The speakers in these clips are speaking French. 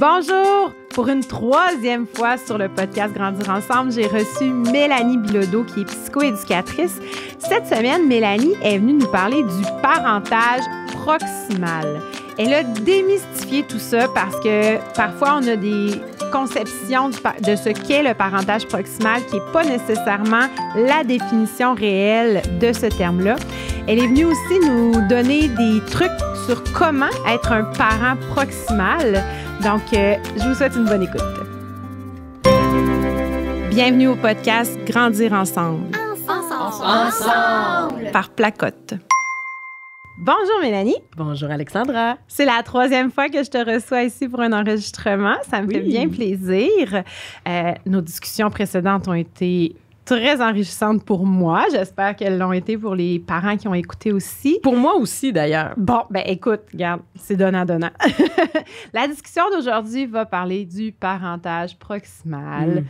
Bonjour! Pour une troisième fois sur le podcast Grandir ensemble, j'ai reçu Mélanie Bilodeau, qui est psychoéducatrice. Cette semaine, Mélanie est venue nous parler du parentage proximal. Elle a démystifié tout ça parce que parfois, on a des conceptions de ce qu'est le parentage proximal qui n'est pas nécessairement la définition réelle de ce terme-là. Elle est venue aussi nous donner des trucs sur comment être un parent proximal. Donc, je vous souhaite une bonne écoute. Bienvenue au podcast Grandir ensemble. Ensemble! Par Placote. Bonjour Mélanie. Bonjour Alexandra. C'est la troisième fois que je te reçois ici pour un enregistrement. Ça me fait bien plaisir. Nos discussions précédentes ont été très enrichissantes pour moi. J'espère qu'elles l'ont été pour les parents qui ont écouté aussi. Pour moi aussi, d'ailleurs. Bon, ben écoute, regarde, c'est donnant-donnant. La discussion d'aujourd'hui va parler du parentage proximal.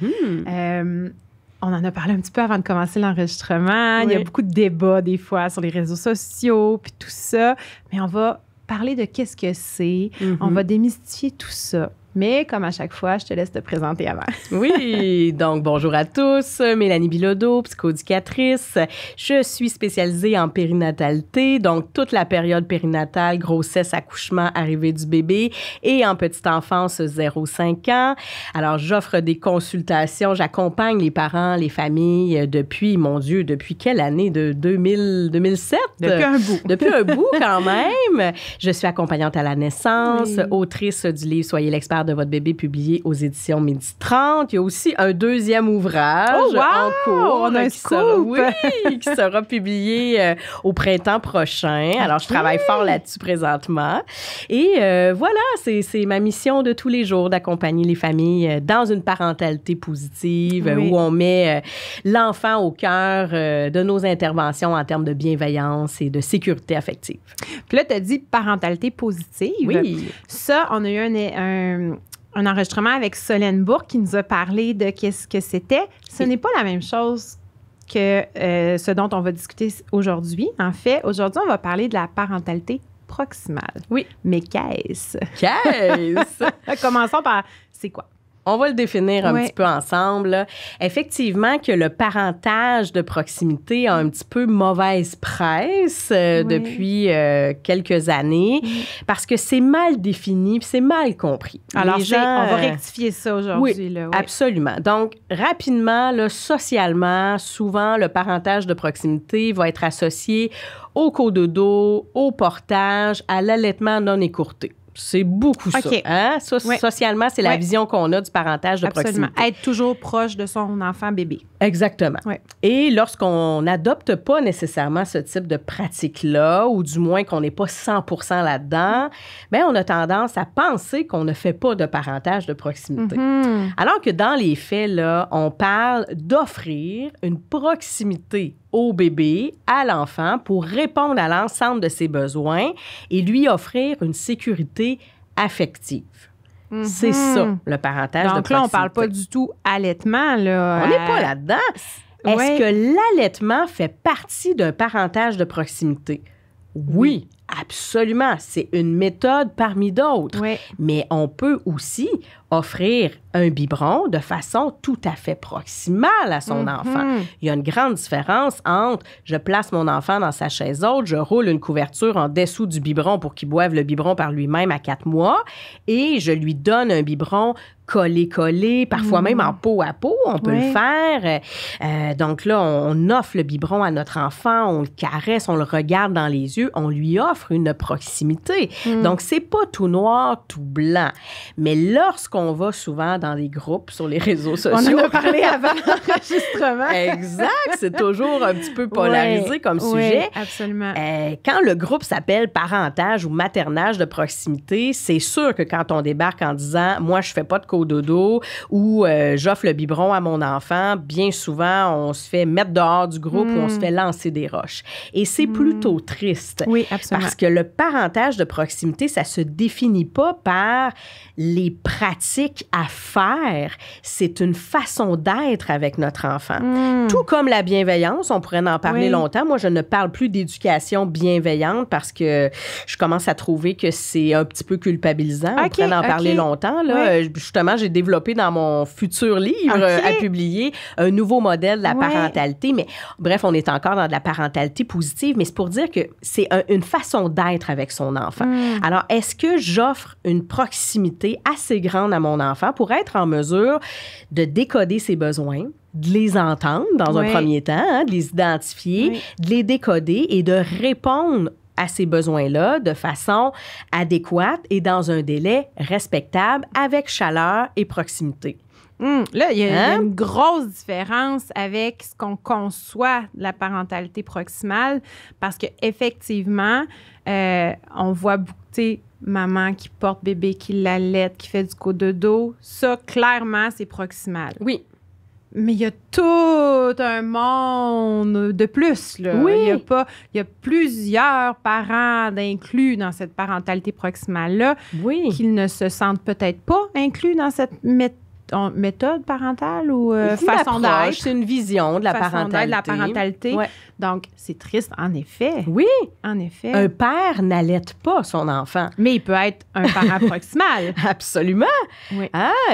On en a parlé un petit peu avant de commencer l'enregistrement. Oui. Il y a beaucoup de débats des fois sur les réseaux sociaux, puis tout ça. Mais on va parler de qu'est-ce que c'est. On va démystifier tout ça. Mais comme à chaque fois, je te laisse te présenter avant. Oui, donc bonjour à tous. Mélanie Bilodeau, psychoéducatrice. Je suis spécialisée en périnatalité, donc toute la période périnatale, grossesse, accouchement, arrivée du bébé et en petite enfance 0-5 ans. Alors, j'offre des consultations, j'accompagne les parents, les familles depuis, mon Dieu, depuis quelle année? De 2007? Depuis un bout. Depuis un bout quand même. Je suis accompagnante à la naissance, autrice du livre « Soyez l'expert de votre bébé » publié aux éditions Midi 30. Il y a aussi un deuxième ouvrage en cours. On a un scoop. Qui sera publié au printemps prochain. Alors, je travaille fort là-dessus présentement. Et voilà, c'est ma mission de tous les jours d'accompagner les familles dans une parentalité positive où on met l'enfant au cœur de nos interventions en termes de bienveillance et de sécurité affective. Puis là, tu as dit parentalité positive. Oui. Ça, on a eu un enregistrement avec Solène Bourque qui nous a parlé de qu'est-ce que c'était. Ce n'est pas la même chose que ce dont on va discuter aujourd'hui. En fait, aujourd'hui, on va parler de la parentalité proximale. Oui. Mais qu'est-ce? Commençons par, c'est quoi? On va le définir un petit peu ensemble. Effectivement, que le parentage de proximité a un petit peu mauvaise presse depuis quelques années parce que c'est mal défini puis c'est mal compris. Alors, on va rectifier ça aujourd'hui. Oui, absolument. Donc, rapidement, là, socialement, souvent, le parentage de proximité va être associé au cododo, au portage, à l'allaitement non écourté. C'est beaucoup ça. Hein? Socialement, c'est la vision qu'on a du parentage de proximité. Être toujours proche de son enfant bébé. Exactement. Ouais. Et lorsqu'on n'adopte pas nécessairement ce type de pratique-là, ou du moins qu'on n'est pas 100% là-dedans, bien, on a tendance à penser qu'on ne fait pas de parentage de proximité. Alors que dans les faits, là, on parle d'offrir une proximité au bébé, à l'enfant, pour répondre à l'ensemble de ses besoins et lui offrir une sécurité affective. C'est ça, le parentage de proximité. Donc là, on ne parle pas du tout allaitement. Là, on n'est pas là-dedans. Est-ce que l'allaitement fait partie d'un parentage de proximité? Oui. Absolument. C'est une méthode parmi d'autres. Oui. Mais on peut aussi offrir un biberon de façon tout à fait proximale à son enfant. Il y a une grande différence entre je place mon enfant dans sa chaise haute, je roule une couverture en dessous du biberon pour qu'il boive le biberon par lui-même à 4 mois et je lui donne un biberon collé, parfois même en peau à peau, on peut le faire. Donc là, on offre le biberon à notre enfant, on le caresse, on le regarde dans les yeux, on lui offre une proximité. Donc, c'est pas tout noir, tout blanc. Mais lorsqu'on va souvent dans des groupes sur les réseaux sociaux... On en a parlé avant l'enregistrement. Exact, c'est toujours un petit peu polarisé comme sujet. Oui, absolument. Quand le groupe s'appelle parentage ou maternage de proximité, c'est sûr que quand on débarque en disant « moi, je fais pas de cododo » ou « j'offre le biberon à mon enfant », bien souvent, on se fait mettre dehors du groupe ou on se fait lancer des roches. Et c'est plutôt triste. Oui, absolument. Parce que le parentage de proximité, ça se définit pas par les pratiques à faire. C'est une façon d'être avec notre enfant. Tout comme la bienveillance, on pourrait en parler longtemps. Moi, je ne parle plus d'éducation bienveillante parce que je commence à trouver que c'est un petit peu culpabilisant. On pourrait en parler longtemps. Là. Justement, j'ai développé dans mon futur livre à publier un nouveau modèle de la parentalité. Mais bref, on est encore dans de la parentalité positive, mais c'est pour dire que c'est une façon d'être avec son enfant. Alors, est-ce que j'offre une proximité assez grande à mon enfant pour être en mesure de décoder ses besoins, de les entendre dans un premier temps, hein, de les identifier, de les décoder et de répondre à ces besoins-là de façon adéquate et dans un délai respectable avec chaleur et proximité. Là, il y a une grosse différence avec ce qu'on conçoit de la parentalité proximale parce qu'effectivement, on voit beaucoup, tu sais, maman qui porte bébé, qui l'allaite, qui fait du cododo. Ça, clairement, c'est proximal. Oui. Mais il y a tout un monde de plus, là. Oui. Il y a plusieurs parents d'inclus dans cette parentalité proximale-là qui ne se sentent peut-être pas inclus dans cette méthode parentale ou façon d'être. C'est une vision de la parentalité. Ouais. Donc, c'est triste, en effet. Oui. En effet. Un père n'allaite pas son enfant. Mais il peut être un parent proximal. Absolument. Oui.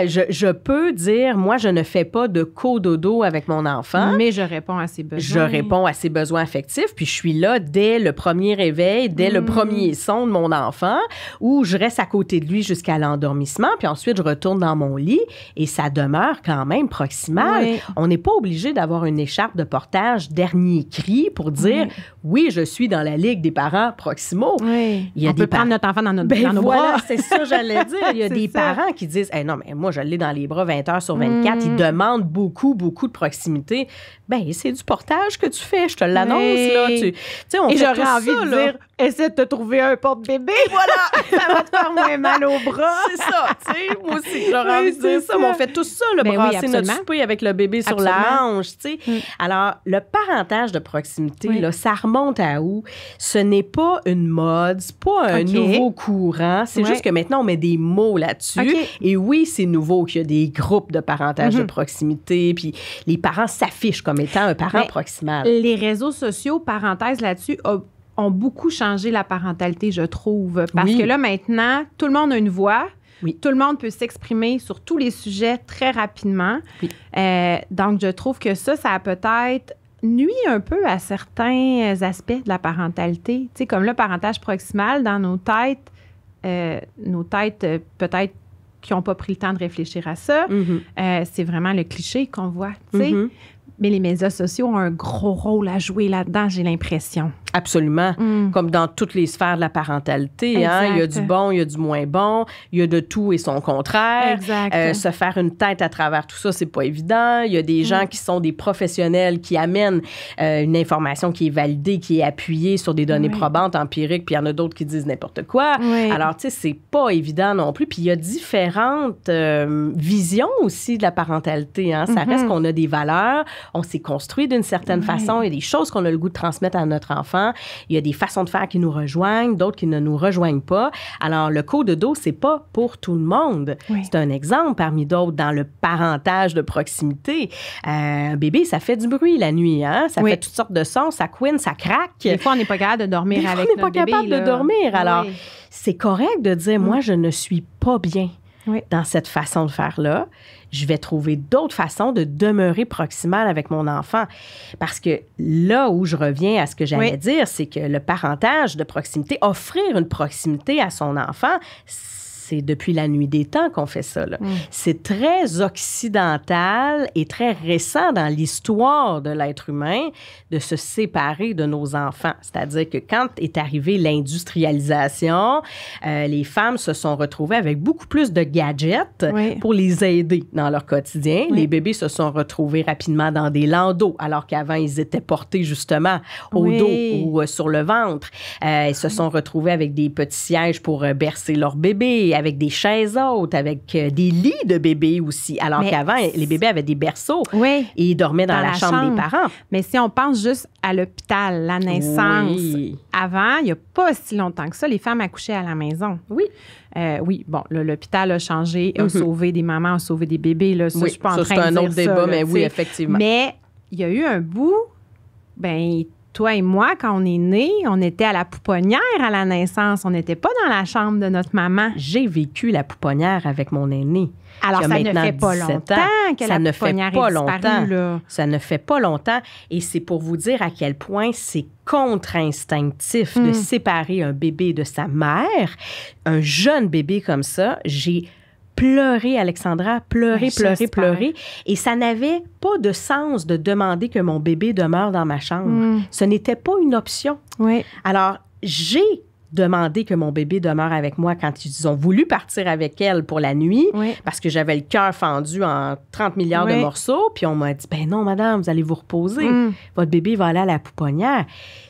Je peux dire, moi, je ne fais pas de cododo avec mon enfant. Mais je réponds à ses besoins. Je réponds à ses besoins affectifs, puis je suis là dès le premier réveil, dès le premier son de mon enfant, où je reste à côté de lui jusqu'à l'endormissement, puis ensuite, je retourne dans mon lit et ça demeure quand même proximal. Oui. On n'est pas obligé d'avoir une écharpe de portage dernier cri pour dire oui, je suis dans la ligue des parents proximaux. Oui. On peut prendre notre enfant dans nos bras. C'est ça, j'allais dire. Il y a des parents qui disent hey, non, mais moi, je l'ai dans les bras 20 heures sur 24. Ils demandent beaucoup, beaucoup de proximité. Bien, c'est du portage que tu fais, je te l'annonce. Là. Et j'aurais envie de dire essaie de te trouver un porte-bébé. Voilà, ça va te faire moins mal au bras. C'est ça, tu sais. Moi aussi, j'aurais envie de dire ça. Mais on fait tout ça, brasser notre souper avec le bébé sur la hanche, tu sais. Alors, le parentage de proximité, là, ça remonte à où? Ce n'est pas une mode, c'est pas un nouveau courant. C'est juste que maintenant, on met des mots là-dessus. Et oui, c'est nouveau qu'il y a des groupes de parentage de proximité, puis les parents s'affichent comme étant un parent proximal. Les réseaux sociaux, parenthèse là-dessus, ont beaucoup changé la parentalité, je trouve. Parce que là, maintenant, tout le monde a une voix. Oui. Tout le monde peut s'exprimer sur tous les sujets très rapidement. Oui. Donc, je trouve que ça a peut-être nuit un peu à certains aspects de la parentalité. Tu sais, comme le parentage proximal, dans nos têtes peut-être qui n'ont pas pris le temps de réfléchir à ça. C'est vraiment le cliché qu'on voit, tu sais. Mais les médias sociaux ont un gros rôle à jouer là-dedans, j'ai l'impression. Absolument. Comme dans toutes les sphères de la parentalité. Hein? Il y a du bon, il y a du moins bon, il y a de tout et son contraire. Se faire une tête à travers tout ça, c'est pas évident. Il y a des gens qui sont des professionnels qui amènent une information qui est validée, qui est appuyée sur des données probantes, empiriques, puis il y en a d'autres qui disent n'importe quoi. Alors, tu sais, c'est pas évident non plus. Puis il y a différentes visions aussi de la parentalité. Hein? Ça reste qu'on a des valeurs, on s'est construit d'une certaine façon, il y a des choses qu'on a le goût de transmettre à notre enfant. Il y a des façons de faire qui nous rejoignent, d'autres qui ne nous rejoignent pas. Alors, le cododo, c'est pas pour tout le monde. C'est un exemple parmi d'autres dans le parentage de proximité. Un bébé, ça fait du bruit la nuit, hein? Ça fait toutes sortes de sons, ça couine, ça craque. Des fois, on n'est pas capable de dormir avec notre bébé. On n'est pas capable de dormir. Alors, c'est correct de dire, moi, je ne suis pas bien dans cette façon de faire-là. Je vais trouver d'autres façons de demeurer proximale avec mon enfant. Parce que là où je reviens à ce que j'allais dire, c'est que le parentage de proximité, offrir une proximité à son enfant, c'est depuis la nuit des temps qu'on fait ça. Là. C'est très occidental et très récent dans l'histoire de l'être humain de se séparer de nos enfants. C'est-à-dire que quand est arrivée l'industrialisation, les femmes se sont retrouvées avec beaucoup plus de gadgets pour les aider dans leur quotidien. Les bébés se sont retrouvés rapidement dans des landaux, alors qu'avant, ils étaient portés justement au dos ou sur le ventre. Ils se sont retrouvés avec des petits sièges pour bercer leur bébé, et avec des chaises hautes, avec des lits de bébés aussi. Alors qu'avant, les bébés avaient des berceaux et ils dormaient dans la chambre des parents. Mais si on pense juste à l'hôpital, la naissance, avant, il n'y a pas si longtemps que ça, les femmes accouchaient à la maison. Oui. Oui, bon, là, l'hôpital a changé, a sauvé des mamans, a sauvé des bébés. Là, ça, je suis pas en train de dire ça. C'est un autre débat, mais oui, effectivement. Mais il y a eu un bout, toi et moi, quand on est nés, on était à la pouponnière à la naissance. On n'était pas dans la chambre de notre maman. J'ai vécu la pouponnière avec mon aîné. Alors, ça ne fait pas longtemps que la pouponnière est disparue, là. Ça ne fait pas longtemps. Et c'est pour vous dire à quel point c'est contre-instinctif de séparer un bébé de sa mère. Un jeune bébé comme ça, j'ai pleuré, Alexandra, pleuré. Et ça n'avait pas de sens de demander que mon bébé demeure dans ma chambre. Ce n'était pas une option. Oui. Alors, j'ai demandé que mon bébé demeure avec moi quand ils ont voulu partir avec elle pour la nuit, parce que j'avais le cœur fendu en 30 milliards de morceaux. Puis on m'a dit, ben non, madame, vous allez vous reposer. Votre bébé va aller à la pouponnière.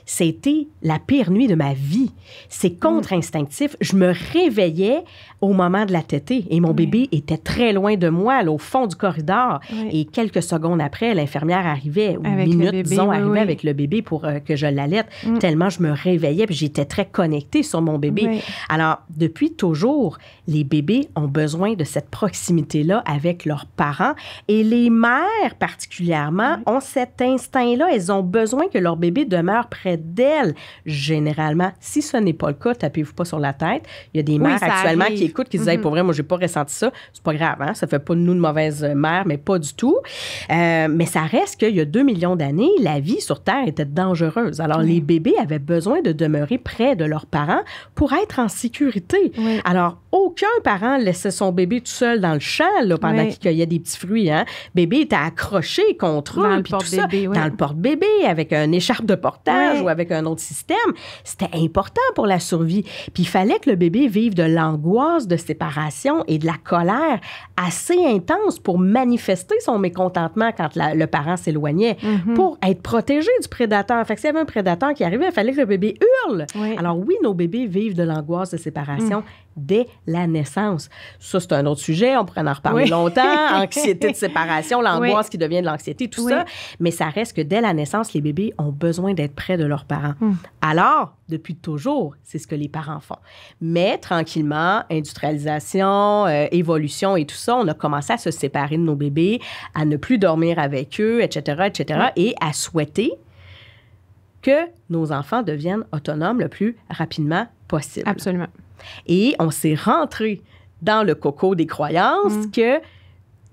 C'était la pire nuit de ma vie. C'est contre-instinctif. Je me réveillais au moment de la tétée et mon bébé était très loin de moi, là, au fond du corridor. Et quelques secondes après, l'infirmière arrivait, ou avec minutes, bébé, disons, arrivait avec le bébé pour que je l'allaite, tellement je me réveillais puis j'étais très connectée sur mon bébé. Alors, depuis toujours, les bébés ont besoin de cette proximité-là avec leurs parents et les mères, particulièrement, ont cet instinct-là. Elles ont besoin que leur bébé demeure près d'elles. Généralement, si ce n'est pas le cas, tapez-vous pas sur la tête. Il y a des mères actuellement qui écoutent, qui disent hey, pour vrai, moi, j'ai pas ressenti ça. C'est pas grave, hein? Ça fait pas de nous de mauvaises mères, mais pas du tout. Mais ça reste qu'il y a 2 millions d'années, la vie sur Terre était dangereuse. Alors, les bébés avaient besoin de demeurer près de leurs parents pour être en sécurité. Alors, aucun parent laissait son bébé tout seul dans le champ là, pendant qu'il cueillait des petits fruits. Hein? Bébé était accroché contre eux, puis tout ça, dans le porte-bébé, avec une écharpe de portage ou avec un autre système. C'était important pour la survie. Puis il fallait que le bébé vive de l'angoisse de séparation et de la colère assez intense pour manifester son mécontentement quand le parent s'éloignait, pour être protégé du prédateur. Fait que s'il y avait un prédateur qui arrivait, il fallait que le bébé hurle. Alors oui, nos bébés vivent de l'angoisse de séparation dès la naissance. Ça, c'est un autre sujet. On pourrait en reparler longtemps. Anxiété de séparation, l'angoisse qui devient de l'anxiété, tout ça. Mais ça reste que dès la naissance, les bébés ont besoin d'être près de leurs parents. Alors, depuis toujours, c'est ce que les parents font. Mais tranquillement, industrialisation, évolution et tout ça, on a commencé à se séparer de nos bébés, à ne plus dormir avec eux, etc., et à souhaiter que nos enfants deviennent autonomes le plus rapidement possible. Absolument. Et on s'est rentré dans le coco des croyances que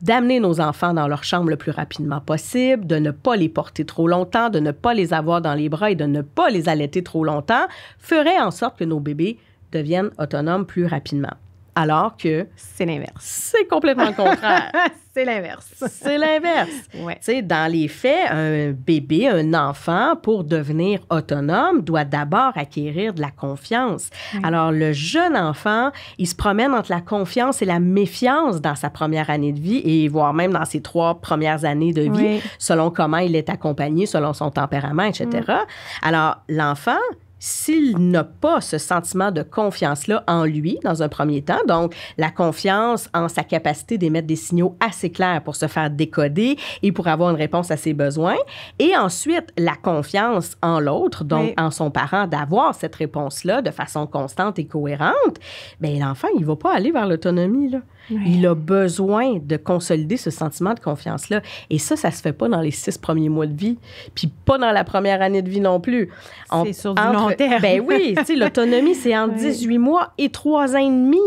d'amener nos enfants dans leur chambre le plus rapidement possible, de ne pas les porter trop longtemps, de ne pas les avoir dans les bras et de ne pas les allaiter trop longtemps, ferait en sorte que nos bébés deviennent autonomes plus rapidement. Alors que... c'est l'inverse. C'est complètement le contraire. C'est l'inverse. C'est l'inverse. Tu sais, dans les faits, un bébé, un enfant, pour devenir autonome, doit d'abord acquérir de la confiance. Alors, le jeune enfant, il se promène entre la confiance et la méfiance dans sa première année de vie et voire même dans ses 3 premières années de vie, selon comment il est accompagné, selon son tempérament, etc. Alors, l'enfant... s'il n'a pas ce sentiment de confiance-là en lui, dans un premier temps, donc la confiance en sa capacité d'émettre des signaux assez clairs pour se faire décoder et pour avoir une réponse à ses besoins, et ensuite la confiance en l'autre, donc en son parent, d'avoir cette réponse-là de façon constante et cohérente, bien, l'enfant, il ne va pas aller vers l'autonomie, là. Il a besoin de consolider ce sentiment de confiance-là. Et ça se fait pas dans les 6 premiers mois de vie, puis pas dans la première année de vie non plus. C'est sur du long terme. Ben oui, tu sais, l'autonomie, c'est entre 18 mois et 3 ans et demi.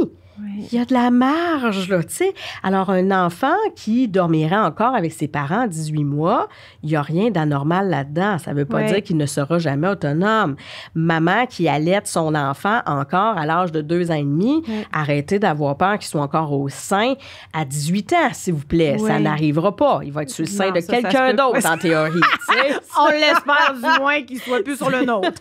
Il y a de la marge, là, tu sais. Alors, un enfant qui dormirait encore avec ses parents à 18 mois, il n'y a rien d'anormal là-dedans. Ça ne veut pas dire qu'il ne sera jamais autonome. Maman qui allaite son enfant encore à l'âge de 2 ans et demi, arrêtez d'avoir peur qu'il soit encore au sein à 18 ans, s'il vous plaît. Ça n'arrivera pas. Il va être sur le sein de quelqu'un d'autre, en théorie. On l'espère du moins qu'il ne soit plus sur le nôtre.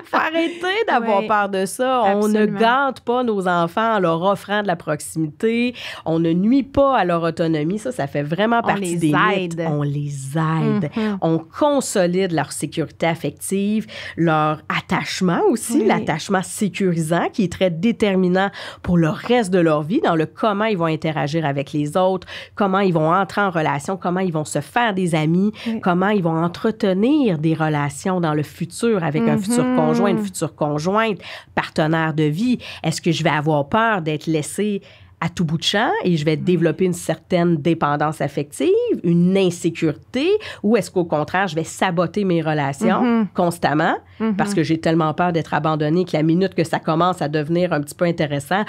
Faut arrêter d'avoir peur de ça. On ne gâte pas nos enfants enfants en leur offrant de la proximité. On ne nuit pas à leur autonomie. Ça fait vraiment partie des mythes. On les aide. On consolide leur sécurité affective, leur attachement aussi, l'attachement sécurisant qui est très déterminant pour le reste de leur vie dans le comment ils vont interagir avec les autres, comment ils vont entrer en relation, comment ils vont se faire des amis, comment ils vont entretenir des relations dans le futur avec un futur conjoint, une future conjointe, partenaire de vie. Est-ce que je vais avoir peur d'être laissée à tout bout de champ et je vais développer une certaine dépendance affective, une insécurité, ou est-ce qu'au contraire, je vais saboter mes relations constamment parce que j'ai tellement peur d'être abandonnée que la minute que ça commence à devenir un petit peu intéressant,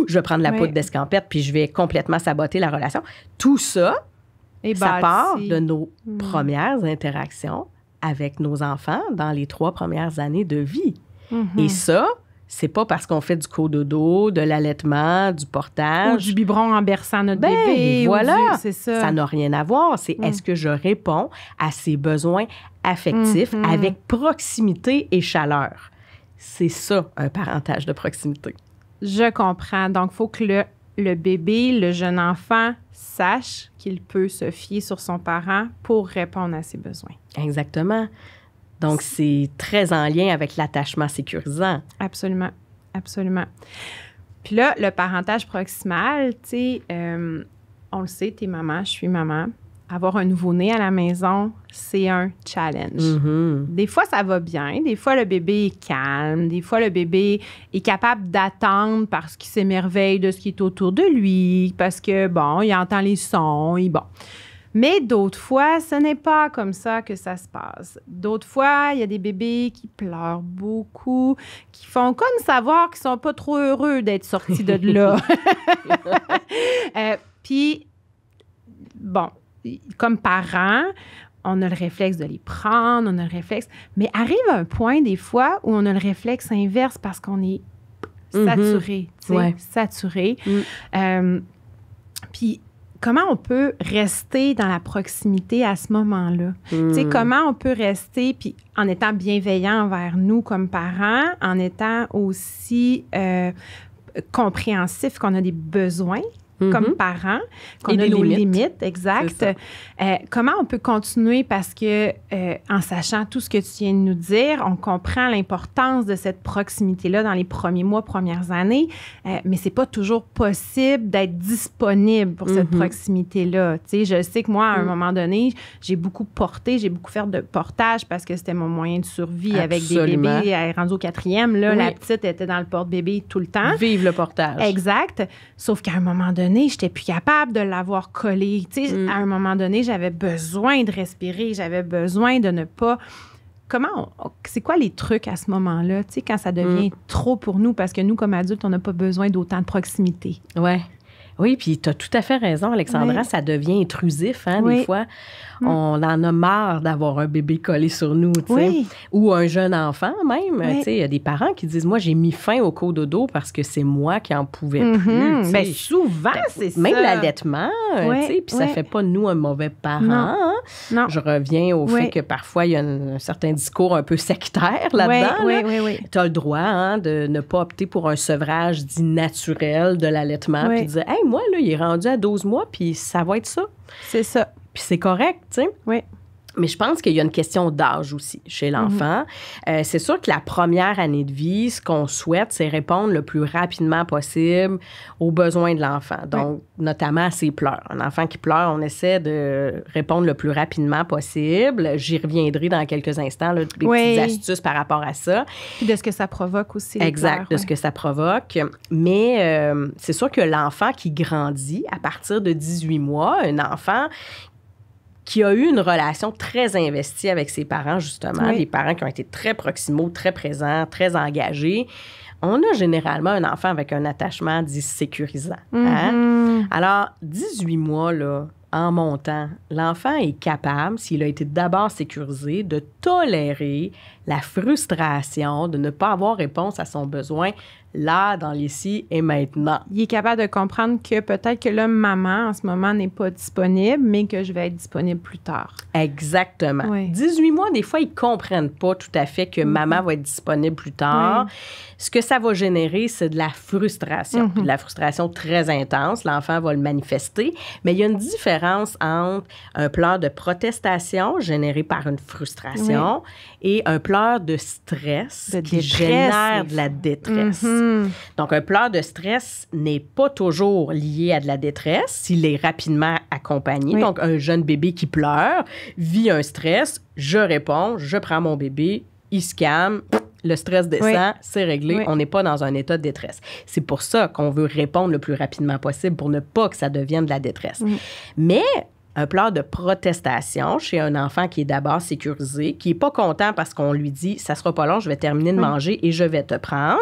je vais prendre la poudre d'escampette puis je vais complètement saboter la relation. Tout ça, ça part de nos premières interactions avec nos enfants dans les 3 premières années de vie. Et ça, c'est pas parce qu'on fait du cododo, de l'allaitement, du portage. Ou du biberon en berçant notre bébé. Voilà, c'est ça. Ça n'a rien à voir. C'est est-ce que je réponds à ses besoins affectifs avec proximité et chaleur. C'est ça, un parentage de proximité. Je comprends. Donc, il faut que le bébé, le jeune enfant, sache qu'il peut se fier sur son parent pour répondre à ses besoins. Exactement. Donc, c'est très en lien avec l'attachement sécurisant. Absolument. Absolument. Puis là, le parentage proximal, tu sais, on le sait, t'es maman, je suis maman. Avoir un nouveau-né à la maison, c'est un challenge. Des fois, ça va bien. Des fois, le bébé est calme. Des fois, le bébé est capable d'attendre parce qu'il s'émerveille de ce qui est autour de lui, parce que, bon, il entend les sons, bon. Mais d'autres fois, ce n'est pas comme ça que ça se passe. D'autres fois, il y a des bébés qui pleurent beaucoup, qui font comme savoir qu'ils sont pas trop heureux d'être sortis de là. Puis, bon, comme parents, on a le réflexe de les prendre, on a le réflexe... Mais arrive un point, des fois, où on a le réflexe inverse parce qu'on est saturé, tu sais, saturé. Puis, comment on peut rester dans la proximité à ce moment-là? Tu sais, comment on peut rester, puis en étant bienveillant envers nous comme parents, en étant aussi compréhensif qu'on a des besoins comme parents, qu'on a nos limites, exact. Comment on peut continuer parce que, en sachant tout ce que tu viens de nous dire, on comprend l'importance de cette proximité-là dans les premiers mois, premières années, mais c'est pas toujours possible d'être disponible pour cette proximité-là. Tu sais, je sais que moi, à un moment donné, j'ai beaucoup porté, j'ai beaucoup fait de portage parce que c'était mon moyen de survie. Absolument. Avec des bébés. Rendus au 4e, là, la petite était dans le porte-bébé tout le temps. Vive le portage. Exact. Sauf qu'à un moment donné, j'étais plus capable de l'avoir collé. Tu sais, à un moment donné, j'avais besoin de respirer, j'avais besoin de ne pas... c'est quoi les trucs à ce moment-là, tu sais, quand ça devient trop pour nous, parce que nous, comme adultes, on n'a pas besoin d'autant de proximité. Oui, puis tu as tout à fait raison, Alexandra. Ça devient intrusif, des fois. On en a marre d'avoir un bébé collé sur nous, tu sais. Ou un jeune enfant, même. Tu sais, il y a des parents qui disent, moi, j'ai mis fin au cododo parce que c'est moi qui en pouvais plus. Bien, souvent, c'est ça. Même l'allaitement, tu sais, puis ça fait pas de nous un mauvais parent. Non. Je reviens au fait que parfois, il y a un certain discours un peu sectaire là-dedans. Oui. Tu as le droit de ne pas opter pour un sevrage dit naturel de l'allaitement, puis de dire, hey, moi, là, il est rendu à 12 mois, puis ça va être ça. C'est ça. Puis c'est correct, tu sais. Oui. Mais je pense qu'il y a une question d'âge aussi chez l'enfant. C'est sûr que la première année de vie, ce qu'on souhaite, c'est répondre le plus rapidement possible aux besoins de l'enfant. Donc, notamment à ses pleurs. Un enfant qui pleure, on essaie de répondre le plus rapidement possible. J'y reviendrai dans quelques instants, là, des petites astuces par rapport à ça. Puis de ce que ça provoque aussi. Exact, de ce que ça provoque. Mais c'est sûr que l'enfant qui grandit à partir de 18 mois, un enfant qui a eu une relation très investie avec ses parents, justement, des parents qui ont été très proximaux, très présents, très engagés, on a généralement un enfant avec un attachement dit sécurisant. Alors, 18 mois, là, en montant, l'enfant est capable, s'il a été d'abord sécurisé, de tolérer la frustration de ne pas avoir réponse à son besoin là, dans l'ici et maintenant. Il est capable de comprendre que peut-être que là, maman, en ce moment, n'est pas disponible, mais que je vais être disponible plus tard. Exactement. Oui. 18 mois, des fois, ils ne comprennent pas tout à fait que maman va être disponible plus tard. Oui. Ce que ça va générer, c'est de la frustration. Puis de la frustration très intense. L'enfant va le manifester. Mais il y a une différence entre un pleur de protestation généré par une frustration et un pleur de stress qui génère de la détresse. Donc, un pleur de stress n'est pas toujours lié à de la détresse s'il est rapidement accompagné. Oui. Donc, un jeune bébé qui pleure vit un stress, je réponds, je prends mon bébé, il se calme, le stress descend, c'est réglé, on n'est pas dans un état de détresse. C'est pour ça qu'on veut répondre le plus rapidement possible pour ne pas que ça devienne de la détresse. Mais un pleur de protestation chez un enfant qui est d'abord sécurisé, qui n'est pas content parce qu'on lui dit « ça sera pas long, je vais terminer de manger et je vais te prendre »,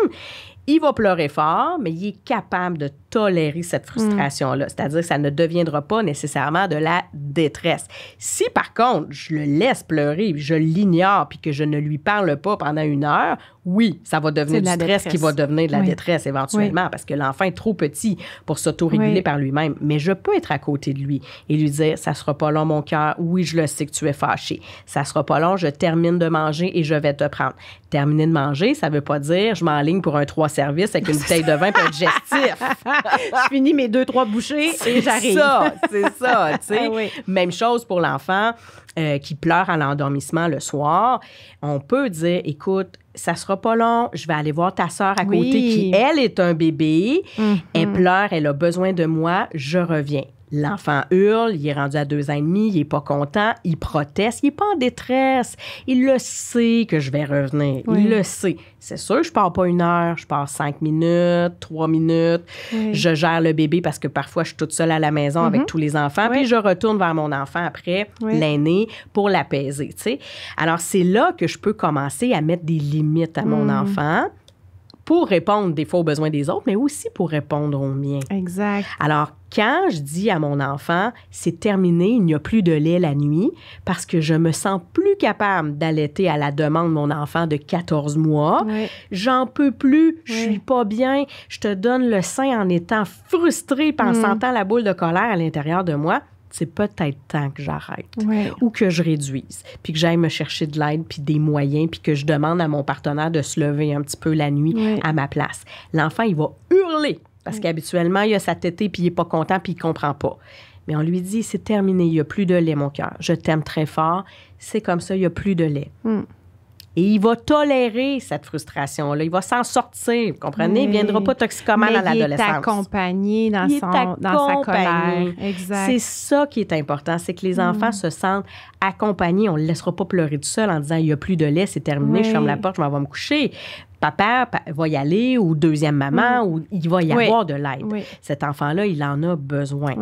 il va pleurer fort, mais il est capable de tolérer cette frustration-là. C'est-à-dire que ça ne deviendra pas nécessairement de la détresse. Si, par contre, je le laisse pleurer, je l'ignore, puis que je ne lui parle pas pendant 1 heure, oui, ça va devenir du stress qui va devenir de la détresse éventuellement, parce que l'enfant est trop petit pour s'autoréguler par lui-même. Mais je peux être à côté de lui et lui dire « ça sera pas long, mon cœur. Oui, je le sais que tu es fâché. Ça sera pas long, je termine de manger et je vais te prendre. » Terminer de manger, ça veut pas dire je m'enligne pour un 3 services avec une bouteille de vin et un digestif. Je finis mes 2-3 bouchées et j'arrive. C'est ça, tu sais. Même chose pour l'enfant qui pleure à l'endormissement le soir. On peut dire, écoute, ça sera pas long, je vais aller voir ta sœur à côté qui, elle, est un bébé. Elle pleure, elle a besoin de moi, je reviens. L'enfant hurle, il est rendu à 2 ans et demi, il n'est pas content, il proteste, il n'est pas en détresse. Il le sait que je vais revenir, il le sait. C'est sûr, je pars pas 1 heure, je pars 5 minutes, 3 minutes. Je gère le bébé parce que parfois, je suis toute seule à la maison avec tous les enfants, puis je retourne vers mon enfant après, l'aîné, pour l'apaiser, tu sais. Alors, c'est là que je peux commencer à mettre des limites à mon enfant pour répondre des fois aux besoins des autres, mais aussi pour répondre aux miens. Exact. Alors, quand je dis à mon enfant, c'est terminé, il n'y a plus de lait la nuit, parce que je me sens plus capable d'allaiter à la demande de mon enfant de 14 mois, j'en peux plus, je suis pas bien, je te donne le sein en étant frustrée, en sentant la boule de colère à l'intérieur de moi, c'est peut-être temps que j'arrête ou que je réduise, puis que j'aille me chercher de l'aide, puis des moyens, puis que je demande à mon partenaire de se lever un petit peu la nuit à ma place. L'enfant, il va hurler parce qu'habituellement, il a sa tétée, puis il n'est pas content, puis il ne comprend pas. Mais on lui dit, c'est terminé, il n'y a plus de lait, mon cœur. Je t'aime très fort, c'est comme ça, il n'y a plus de lait. Et il va tolérer cette frustration-là. Il va s'en sortir, vous comprenez? Il ne viendra pas toxicomane à l'adolescence. Il est accompagné dans sa colère. Exact. C'est ça qui est important, c'est que les enfants se sentent accompagnés. On ne le laissera pas pleurer tout seul en disant, il n'y a plus de lait, c'est terminé, je ferme la porte, je m'en vais me coucher. Papa va y aller, ou deuxième maman, ou il va y avoir de l'aide. Cet enfant-là, il en a besoin.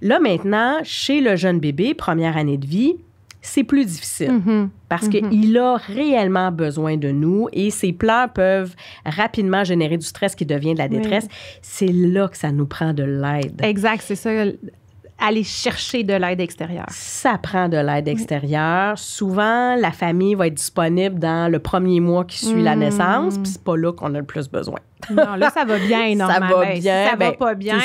Là, maintenant, chez le jeune bébé, première année de vie, c'est plus difficile parce qu'il a réellement besoin de nous et ses pleurs peuvent rapidement générer du stress qui devient de la détresse. C'est là que ça nous prend de l'aide. Exact, c'est ça. Aller chercher de l'aide extérieure. Ça prend de l'aide extérieure. Souvent, la famille va être disponible dans le premier mois qui suit la naissance, puis c'est pas là qu'on a le plus besoin. Non, là, ça va bien, normalement. Ça va bien. Si ça va pas bien,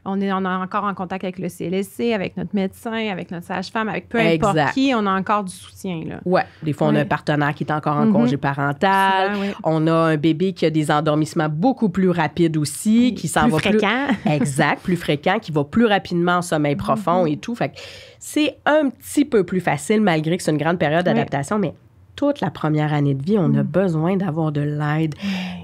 on est encore en contact avec le CLSC, avec notre médecin, avec notre sage-femme, avec peu importe qui, on a encore du soutien. Oui, des fois, on a un partenaire qui est encore en congé parental. On a un bébé qui a des endormissements beaucoup plus rapides aussi, qui s'en va plus fréquent. Exact, plus fréquent, qui va plus rapidement en sommeil profond et tout. Fait que c'est un petit peu plus facile, malgré que c'est une grande période d'adaptation, mais toute la première année de vie, on a besoin d'avoir de l'aide.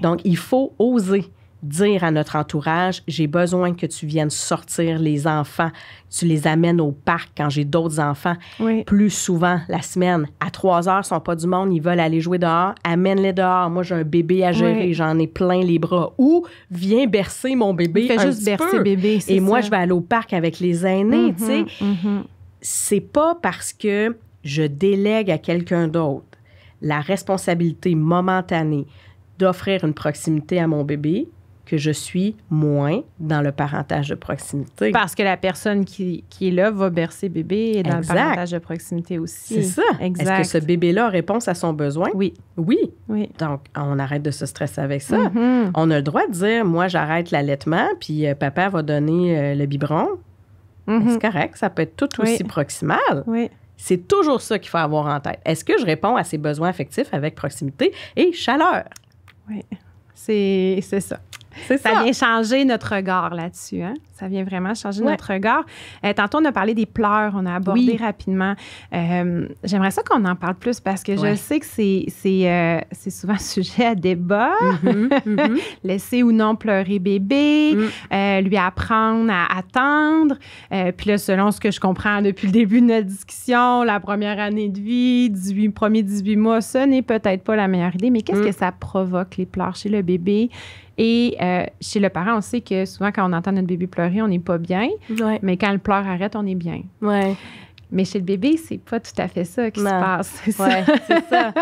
Donc, il faut oser dire à notre entourage, j'ai besoin que tu viennes sortir les enfants, tu les amènes au parc quand j'ai d'autres enfants, plus souvent la semaine. À 3 heures, ils ne sont pas du monde, ils veulent aller jouer dehors, amène-les dehors. Moi, j'ai un bébé à gérer, j'en ai plein les bras. Ou viens bercer mon bébé un juste petit bercer peu. Bébé, et moi, ça. Je vais aller au parc avec les aînés, tu sais. C'est pas parce que je délègue à quelqu'un d'autre la responsabilité momentanée d'offrir une proximité à mon bébé que je suis moins dans le parentage de proximité. Parce que la personne qui est là va bercer bébé et dans Exact. le parentage de proximité aussi. C'est ça. Exact. Est-ce que ce bébé-là a réponse à son besoin? Oui. Oui. Oui. Donc, on arrête de se stresser avec ça. Mm-hmm. On a le droit de dire, moi, j'arrête l'allaitement, puis papa va donner le biberon. Mm-hmm. C'est correct, ça peut être tout aussi proximal. Oui. C'est toujours ça qu'il faut avoir en tête. Est-ce que je réponds à ses besoins affectifs avec proximité et chaleur? Oui. C'est ça. C'est ça. Ça vient changer notre regard là-dessus. Hein? Ça vient vraiment changer notre regard. Tantôt, on a parlé des pleurs. On a abordé rapidement. J'aimerais ça qu'on en parle plus parce que je sais que c'est souvent sujet à débat. Laisser ou non pleurer bébé, lui apprendre à attendre. Puis là, selon ce que je comprends depuis le début de notre discussion, la première année de vie, premiers 18 mois, ce n'est peut-être pas la meilleure idée. Mais qu'est-ce que ça provoque, les pleurs chez le bébé? Et chez le parent, on sait que souvent, quand on entend notre bébé pleurer, on n'est pas bien. Ouais. Mais quand le pleur arrête, on est bien. Ouais. Mais chez le bébé, c'est pas tout à fait ça qui se passe. C'est ça. C'est ça.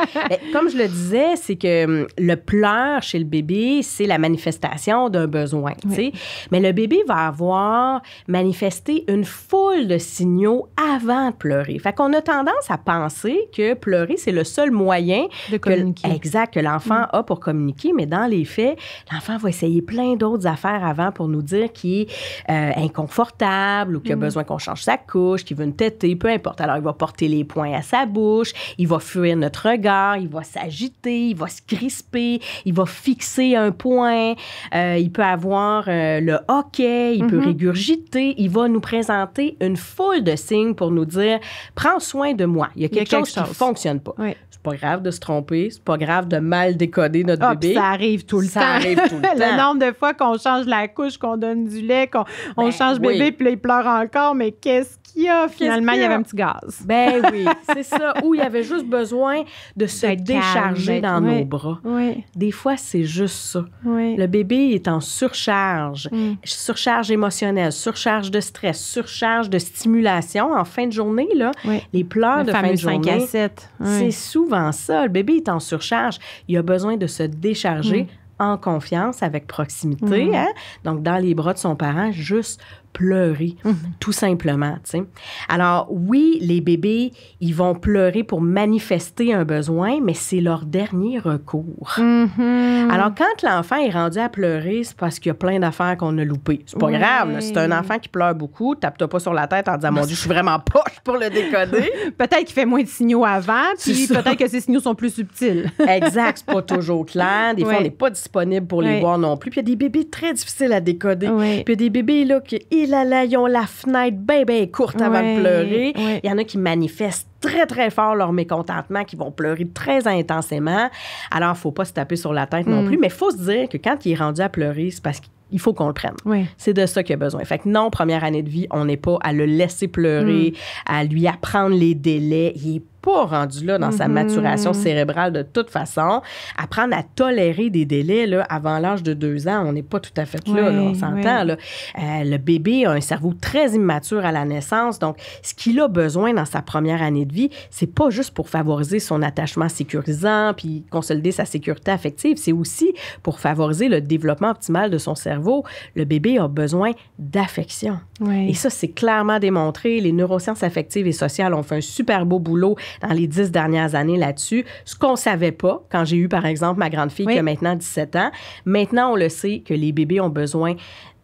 Comme je le disais, c'est que le pleur chez le bébé, c'est la manifestation d'un besoin. Oui. Mais le bébé va avoir manifesté une foule de signaux avant de pleurer. Fait qu'on a tendance à penser que pleurer, c'est le seul moyen de communiquer. Que l'enfant a pour communiquer. Mais dans les faits, l'enfant va essayer plein d'autres affaires avant pour nous dire qu'il est inconfortable ou qu'il a besoin qu'on change sa couche, qu'il veut une tétée, peu importe. Alors, il va porter les poings à sa bouche, il va fuir notre regard, il va s'agiter, il va se crisper, il va fixer un point, il peut avoir le hoquet, il peut régurgiter, il va nous présenter une foule de signes pour nous dire « Prends soin de moi ». Il y a quelque chose qui ne fonctionne pas. Oui. C'est pas grave de se tromper, c'est pas grave de mal décoder notre bébé. Ça arrive tout le temps. Ça arrive tout le temps. Le nombre de fois qu'on change la couche, qu'on donne du lait, qu'on change bébé, puis là, il pleure encore, mais qu'est-ce qu'il y a? Finalement, il y avait un petit gaz. Ben oui, c'est ça. Ou il y avait juste besoin de se décharger dans nos bras. Oui. Des fois, c'est juste ça. Oui. Le bébé est en surcharge. Surcharge émotionnelle, surcharge de stress, surcharge de stimulation. En fin de journée, là, les pleurs de fin de journée, 5 à 7. C'est souvent ça. Le bébé est en surcharge. Il a besoin de se décharger en confiance, avec proximité. Hein? Donc, dans les bras de son parent, juste pleurer, tout simplement. T'sais. Alors, oui, les bébés, ils vont pleurer pour manifester un besoin, mais c'est leur dernier recours. Alors, quand l'enfant est rendu à pleurer, c'est parce qu'il y a plein d'affaires qu'on a loupées. C'est pas grave. Là. Si t'as un enfant qui pleure beaucoup, tape-toi pas sur la tête en disant « Mon Dieu, je suis vraiment poche pour le décoder. » Peut-être qu'il fait moins de signaux avant, puis peut-être que ces signaux sont plus subtils. Exact. C'est pas toujours clair. Des fois, on n'est pas disponible pour les voir non plus. Puis il y a des bébés très difficiles à décoder. Puis il y a des bébés là, qui... ils ont la fenêtre bien courte avant de pleurer. Il y en a qui manifestent très, très fort leur mécontentement, qui vont pleurer très intensément. Alors, il ne faut pas se taper sur la tête non plus, mais il faut se dire que quand il est rendu à pleurer, c'est parce qu'il faut qu'on le prenne. C'est de ça qu'il a besoin. Fait que non, première année de vie, on n'est pas à le laisser pleurer, à lui apprendre les délais. Il est pas rendu là dans sa maturation cérébrale de toute façon. Apprendre à tolérer des délais là, avant l'âge de 2 ans, on n'est pas tout à fait là, on s'entend. Là. Le bébé a un cerveau très immature à la naissance, donc ce qu'il a besoin dans sa première année de vie, c'est pas juste pour favoriser son attachement sécurisant puis consolider sa sécurité affective, c'est aussi pour favoriser le développement optimal de son cerveau. Le bébé a besoin d'affection. Et ça, c'est clairement démontré. Les neurosciences affectives et sociales ont fait un super beau boulot dans les 10 dernières années là-dessus. Ce qu'on ne savait pas quand j'ai eu, par exemple, ma grande fille qui a maintenant 17 ans. Maintenant, on le sait que les bébés ont besoin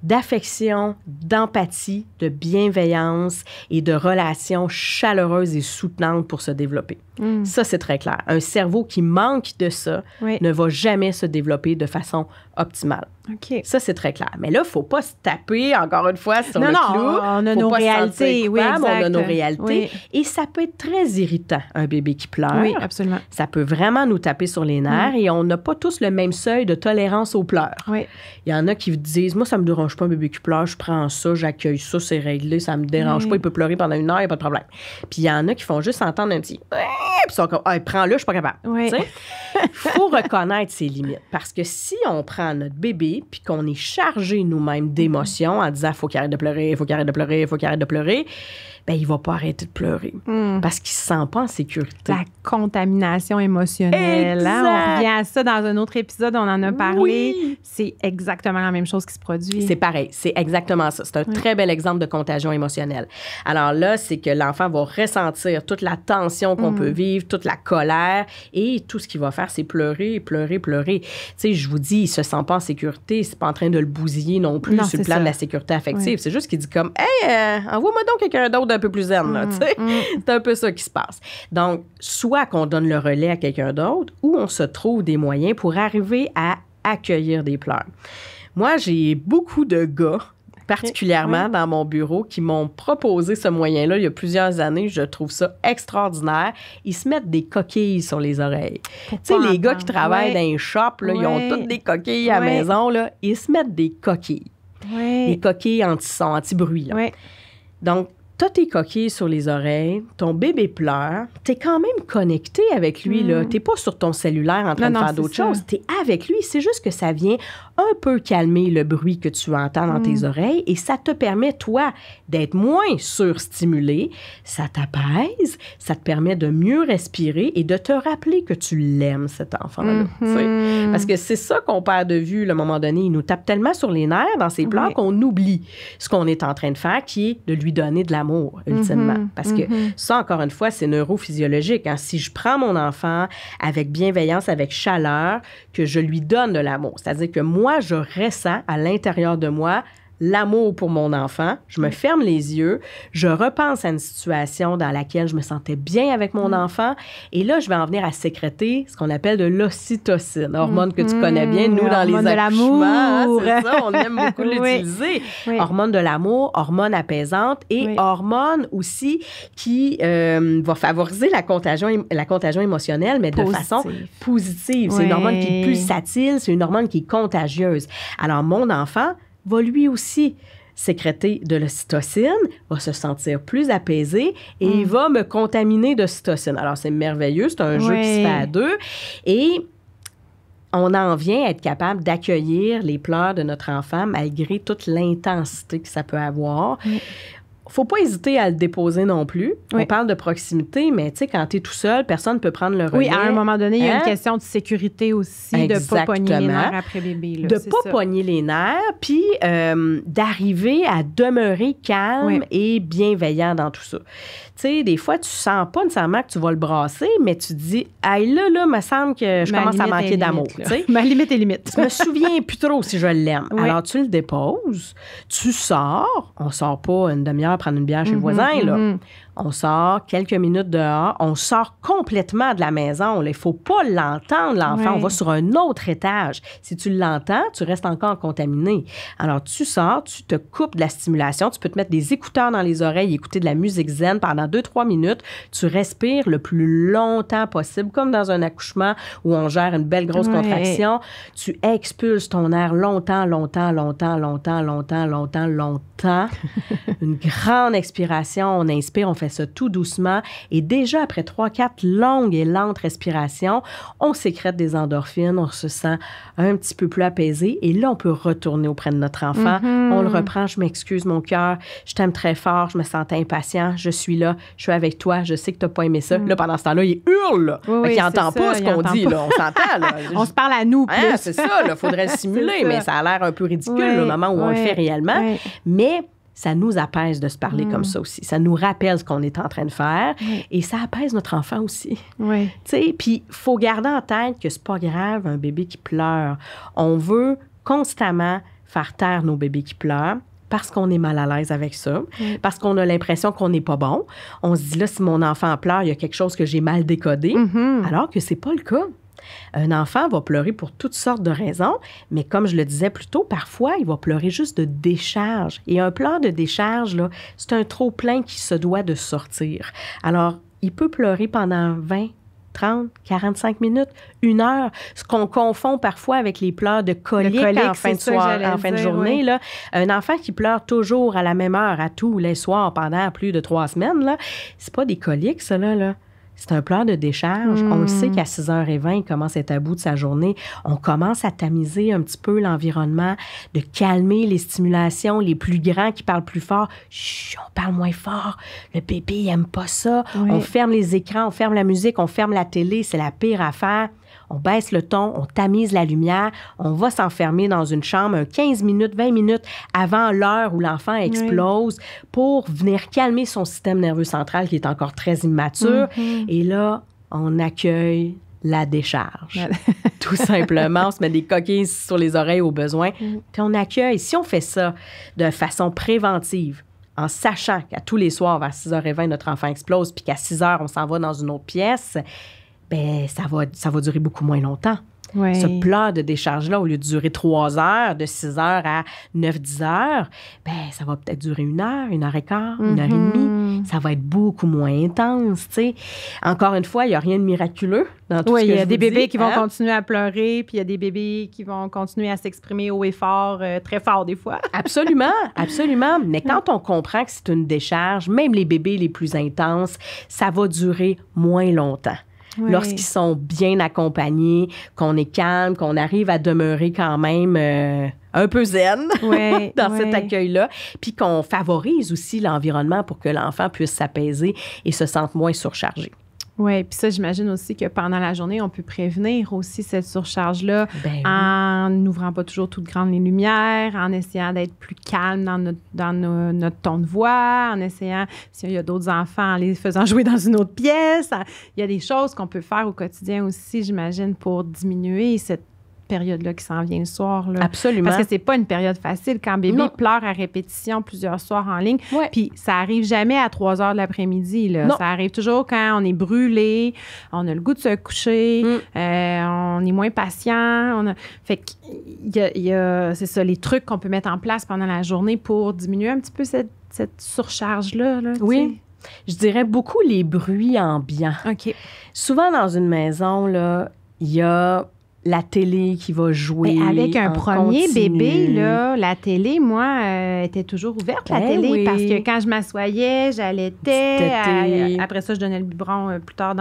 d'affection, d'empathie, de bienveillance et de relations chaleureuses et soutenantes pour se développer. Ça, c'est très clair. Un cerveau qui manque de ça ne va jamais se développer de façon optimale. Ça, c'est très clair. Mais là, il ne faut pas se taper, encore une fois, sur le clou. On a nos réalités. On a nos réalités. Et ça peut être très irritant, un bébé qui pleure. Oui, absolument. Ça peut vraiment nous taper sur les nerfs et on n'a pas tous le même seuil de tolérance aux pleurs. Il y en a qui disent, moi, ça ne me dérange pas un bébé qui pleure, je prends ça, j'accueille ça, c'est réglé, ça ne me dérange pas, il peut pleurer pendant 1 heure, il n'y a pas de problème. Puis il y en a qui font juste entendre un petit... Puis ils sont comme, prends-le, je suis pas capable. faut reconnaître ses limites. Parce que si on prend notre bébé puis qu'on est chargé nous-mêmes d'émotions en disant « faut qu'il arrête de pleurer, faut qu'il arrête de pleurer, faut qu'il arrête de pleurer », ben il va pas arrêter de pleurer parce qu'il se sent pas en sécurité. La contamination émotionnelle. Hein? On revient à ça dans un autre épisode, on en a parlé. Oui. C'est exactement la même chose qui se produit. C'est pareil, c'est exactement ça. C'est un très bel exemple de contagion émotionnelle. Alors là, c'est que l'enfant va ressentir toute la tension qu'on peut vivre, toute la colère, et tout ce qu'il va faire, c'est pleurer, pleurer, pleurer. Tu sais, je vous dis, il se sent pas en sécurité, c'est pas en train de le bousiller non plus sur le plan de la sécurité affective. Oui. C'est juste qu'il dit comme « Hey, envoie-moi donc quelqu'un d'autre un peu plus zen, là, tu sais. C'est un peu ça qui se passe. Donc, soit qu'on donne le relais à quelqu'un d'autre ou on se trouve des moyens pour arriver à accueillir des pleurs. Moi, j'ai beaucoup de gars, particulièrement dans mon bureau, qui m'ont proposé ce moyen-là il y a plusieurs années. Je trouve ça extraordinaire. Ils se mettent des coquilles sur les oreilles. Tu sais, les gars qui travaillent dans un shop, là, ils ont toutes des coquilles à la maison, là. Ils se mettent des coquilles. Des coquilles anti-son, anti-bruit, là. Donc, t'as tes coquilles sur les oreilles, ton bébé pleure, t'es quand même connecté avec lui, là. T'es pas sur ton cellulaire en train de faire d'autres choses. T'es avec lui. C'est juste que ça vient un peu calmer le bruit que tu entends dans tes oreilles et ça te permet, toi, d'être moins surstimulé. Ça t'apaise, ça te permet de mieux respirer et de te rappeler que tu l'aimes, cet enfant-là. Parce que c'est ça qu'on perd de vue, à un moment donné. Il nous tape tellement sur les nerfs dans ses pleurs qu'on oublie ce qu'on est en train de faire, qui est de lui donner de l'amour, ultimement. Parce que ça, encore une fois, c'est neurophysiologique. Hein? Si je prends mon enfant avec bienveillance, avec chaleur, que je lui donne de l'amour, c'est-à-dire que moi, je ressens à l'intérieur de moi l'amour pour mon enfant, je me ferme les yeux, je repense à une situation dans laquelle je me sentais bien avec mon enfant et là, je vais en venir à sécréter ce qu'on appelle de l'ocytocine, hormone que tu connais bien, nous, dans les accouchements. Hein, c'est ça, on aime beaucoup l'utiliser. Hormone de l'amour, hormone apaisante et hormone aussi qui va favoriser la contagion émotionnelle, mais de façon positive. C'est une hormone qui est pulsatile, c'est une hormone qui est contagieuse. Alors, mon enfant va lui aussi sécréter de l'ocytocine, va se sentir plus apaisé et il va me contaminer d'ocytocine. Alors, c'est merveilleux, c'est un jeu qui se fait à deux et on en vient à être capable d'accueillir les pleurs de notre enfant malgré toute l'intensité que ça peut avoir. Faut pas hésiter à le déposer non plus. On parle de proximité, mais tu sais, quand tu es tout seul, personne ne peut prendre le relais. Oui, à un moment donné, il y a une question de sécurité aussi, de ne pas pogner les nerfs après bébé. Là, de ne pas pogner les nerfs, puis d'arriver à demeurer calme et bienveillant dans tout ça. Tu sais, des fois, tu sens pas nécessairement que tu vas le brasser, mais tu te dis, hey, là, me semble que je commence à manquer d'amour. Ma limite est limite. Je me souviens plus trop si je l'aime. Alors, tu le déposes, tu sors, on sort pas une demi-heure prendre une bière chez le voisin, là. On sort quelques minutes dehors, on sort complètement de la maison. Il ne faut pas l'entendre, l'enfant. On va sur un autre étage. Si tu l'entends, tu restes encore contaminé. Alors, tu sors, tu te coupes de la stimulation. Tu peux te mettre des écouteurs dans les oreilles, écouter de la musique zen pendant 2-3 minutes. Tu respires le plus longtemps possible, comme dans un accouchement où on gère une belle grosse contraction. Tu expulses ton air longtemps, longtemps, longtemps, longtemps, longtemps, longtemps, longtemps. Une grande expiration. On inspire, on fait ça tout doucement. Et déjà, après 3-4 longues et lentes respirations, on sécrète des endorphines, on se sent un petit peu plus apaisé. Et là, on peut retourner auprès de notre enfant. On le reprend. Je m'excuse, mon cœur. Je t'aime très fort. Je me sentais impatient. Je suis là. Je suis avec toi. Je sais que tu n'as pas aimé ça. Là, pendant ce temps-là, il hurle. Il n'entend pas ce qu'on dit. Là. On s'entend. Là. On se parle à nous plus. Hein, c'est ça. Il faudrait le simuler, mais ça a l'air un peu ridicule au moment où on le fait réellement. Mais ça nous apaise de se parler comme ça aussi. Ça nous rappelle ce qu'on est en train de faire et ça apaise notre enfant aussi. Tu sais, puis il faut garder en tête que c'est pas grave un bébé qui pleure. On veut constamment faire taire nos bébés qui pleurent parce qu'on est mal à l'aise avec ça, parce qu'on a l'impression qu'on n'est pas bon. On se dit là, si mon enfant pleure, il y a quelque chose que j'ai mal décodé, alors que c'est pas le cas. Un enfant va pleurer pour toutes sortes de raisons, mais comme je le disais plus tôt, parfois, il va pleurer juste de décharge. Et un pleur de décharge, là, c'est un trop-plein qui se doit de sortir. Alors, il peut pleurer pendant 20, 30, 45 minutes, 1 heure, ce qu'on confond parfois avec les pleurs de colique en fin de soirée, en fin de journée. Là. Un enfant qui pleure toujours à la même heure, à tous les soirs, pendant plus de 3 semaines, là, c'est pas des coliques, ça, là. C'est un pleur de décharge. On le sait qu'à 6h20, il commence à être à bout de sa journée. On commence à tamiser un petit peu l'environnement, de calmer les stimulations, les plus grands qui parlent plus fort. Chut, on parle moins fort. Le bébé, il n'aime pas ça. Oui. On ferme les écrans, on ferme la musique, on ferme la télé. C'est la pire affaire. On baisse le ton, on tamise la lumière, on va s'enfermer dans une chambre 15 minutes, 20 minutes avant l'heure où l'enfant explose pour venir calmer son système nerveux central qui est encore très immature. Et là, on accueille la décharge. Tout simplement, on se met des coquilles sur les oreilles au besoin. Puis on accueille. Si on fait ça de façon préventive, en sachant qu'à tous les soirs, vers 6h20, notre enfant explose, puis qu'à 6h, on s'en va dans une autre pièce, bien, ça va durer beaucoup moins longtemps. Oui. Ce pleur de décharge-là, au lieu de durer 3 heures, de 6 heures à 9-10 heures, bien, ça va peut-être durer 1 heure, 1h15, 1h30. Ça va être beaucoup moins intense, tu sais. Encore une fois, il n'y a rien de miraculeux dans tout ce que je vous dis. Il y a des bébés qui vont continuer à pleurer, puis il y a des bébés qui vont continuer à s'exprimer haut et fort, très fort des fois. Absolument, absolument. Mais quand on comprend que c'est une décharge, même les bébés les plus intenses, ça va durer moins longtemps. Oui. Lorsqu'ils sont bien accompagnés, qu'on est calme, qu'on arrive à demeurer quand même un peu zen dans cet accueil-là, puis qu'on favorise aussi l'environnement pour que l'enfant puisse s'apaiser et se sente moins surchargé. Oui, puis ça, j'imagine aussi que pendant la journée, on peut prévenir aussi cette surcharge-là en n'ouvrant pas toujours toutes grandes les lumières, en essayant d'être plus calme dans notre ton de voix, en essayant, s'il y a d'autres enfants, en les faisant jouer dans une autre pièce. Il y a des choses qu'on peut faire au quotidien aussi, j'imagine, pour diminuer cette période-là qui s'en vient le soir. Là. Absolument. Parce que c'est pas une période facile quand bébé pleure à répétition plusieurs soirs en ligne. Ouais. Puis ça arrive jamais à 3 heures de l'après-midi. Là. Ça arrive toujours quand on est brûlé, on a le goût de se coucher, on est moins patient. Fait qu'il y a, c'est ça, les trucs qu'on peut mettre en place pendant la journée pour diminuer un petit peu cette surcharge-là. Là, oui. Je dirais beaucoup les bruits ambiants. OK. Souvent dans une maison, là, il y a la télé qui va jouer. Mais avec un premier bébé, là, la télé, moi, était toujours ouverte, la télé, parce que quand je m'assoyais, j'allaitais. Après ça, je donnais le biberon plus tard.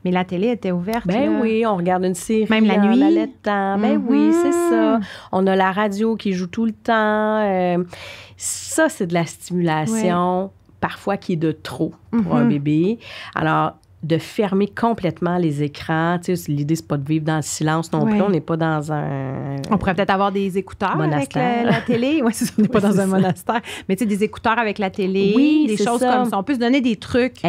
Mais la télé était ouverte. Ben oui, on regarde une série. Même la nuit. L'allaitant. Ben oui, c'est ça. On a la radio qui joue tout le temps. Ça, c'est de la stimulation, parfois qui est de trop pour un bébé. Alors, de fermer complètement les écrans. Tu sais, l'idée, c'est pas de vivre dans le silence non plus. On n'est pas dans un... On pourrait peut-être avoir des écouteurs monastère. Avec la télé. Oui, c'est ça, on n'est pas dans un monastère. Mais tu sais, des écouteurs avec la télé, des choses comme ça. On peut se donner des trucs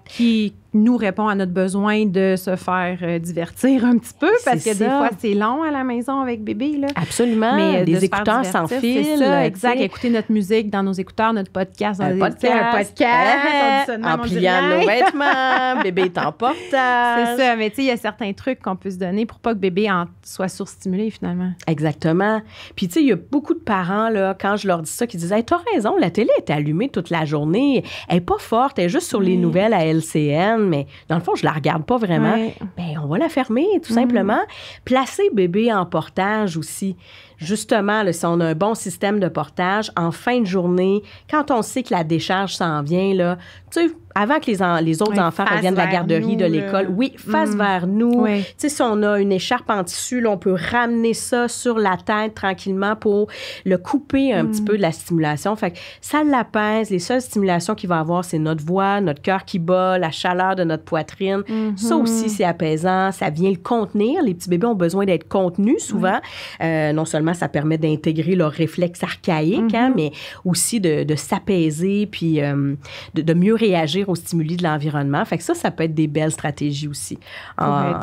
qui nous répondent à notre besoin de se faire divertir un petit peu, parce que des fois, c'est long à la maison avec bébé. Là. Absolument. Mais des écouteurs sans fil. C'est ça, exact. Écouter notre musique dans nos écouteurs, notre podcast. Un podcast. En pliant nos vêtements, bébé est en portage. C'est ça. Mais tu sais, il y a certains trucs qu'on peut se donner pour pas que bébé soit surstimulé, finalement. Exactement. Puis tu sais, il y a beaucoup de parents, là, quand je leur dis ça, qui disent hey, « T'as raison, la télé est allumée toute la journée. Elle n'est pas forte, elle est juste sur les nouvelles à LCN. » Mais dans le fond, je la regarde pas vraiment. Bien, on va la fermer, tout simplement. Placer bébé en portage aussi. Justement, là, si on a un bon système de portage, en fin de journée, quand on sait que la décharge s'en vient, là, tu sais, avant que les autres enfants reviennent de la garderie, de l'école, face vers nous. Tu sais, si on a une écharpe en tissu, là, on peut ramener ça sur la tête tranquillement pour le couper un petit peu de la stimulation. Fait que ça l'apaise. Les seules stimulations qu'il va avoir, c'est notre voix, notre cœur qui bat, la chaleur de notre poitrine. Ça aussi, c'est apaisant. Ça vient le contenir. Les petits bébés ont besoin d'être contenus souvent. Non seulement ça permet d'intégrer leurs réflexes archaïques, mais aussi de s'apaiser puis de mieux réagir aux stimuli de l'environnement. Fait que ça peut être des belles stratégies aussi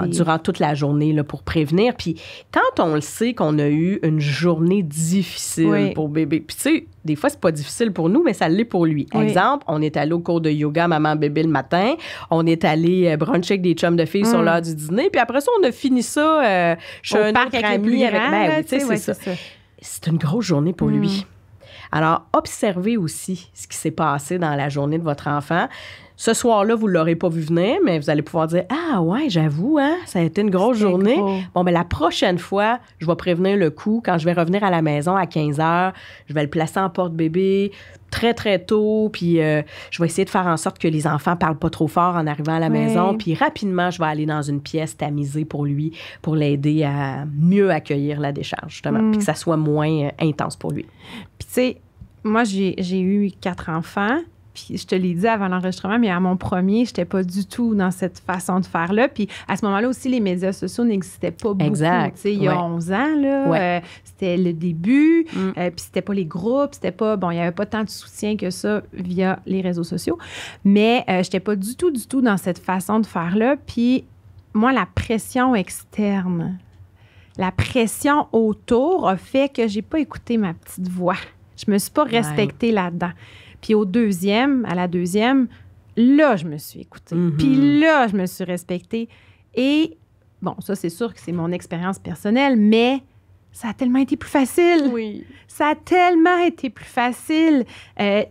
durant toute la journée là, pour prévenir. Puis quand on le sait qu'on a eu une journée difficile pour bébé, puis tu sais, des fois, c'est pas difficile pour nous, mais ça l'est pour lui. Exemple, on est allé au cours de yoga maman-bébé le matin, on est allé bruncher avec des chums de filles sur l'heure du dîner, puis après ça, on a fini ça chez un autre ami avec... tu sais, c'est ça. C'est une grosse journée pour lui. Alors, observez aussi ce qui s'est passé dans la journée de votre enfant. Ce soir-là, vous ne l'aurez pas vu venir, mais vous allez pouvoir dire « Ah ouais, j'avoue, hein, ça a été une grosse journée. Gros. Bon, ben la prochaine fois, je vais prévenir le coup. Quand je vais revenir à la maison à 15h, je vais le placer en porte-bébé très, très tôt. Puis je vais essayer de faire en sorte que les enfants ne parlent pas trop fort en arrivant à la maison. Puis rapidement, je vais aller dans une pièce tamisée pour lui, pour l'aider à mieux accueillir la décharge, justement, puis que ça soit moins intense pour lui. » Puis tu sais, moi, j'ai eu 4 enfants. Puis je te l'ai dit avant l'enregistrement, mais à mon premier, je n'étais pas du tout dans cette façon de faire-là. Puis à ce moment-là aussi, les médias sociaux n'existaient pas beaucoup. Exact. Tu sais, il y a 11 ans, là, c'était le début. Puis c'était pas les groupes, c'était pas... Bon, il n'y avait pas tant de soutien que ça via les réseaux sociaux. Mais je n'étais pas du tout dans cette façon de faire-là. Puis moi, la pression externe, la pression autour a fait que j'ai pas écouté ma petite voix. Je me suis pas respectée là-dedans. Puis à la deuxième, là, je me suis écoutée. Puis là, je me suis respectée. Et, bon, ça, c'est sûr que c'est mon expérience personnelle, mais ça a tellement été plus facile. Oui. Ça a tellement été plus facile.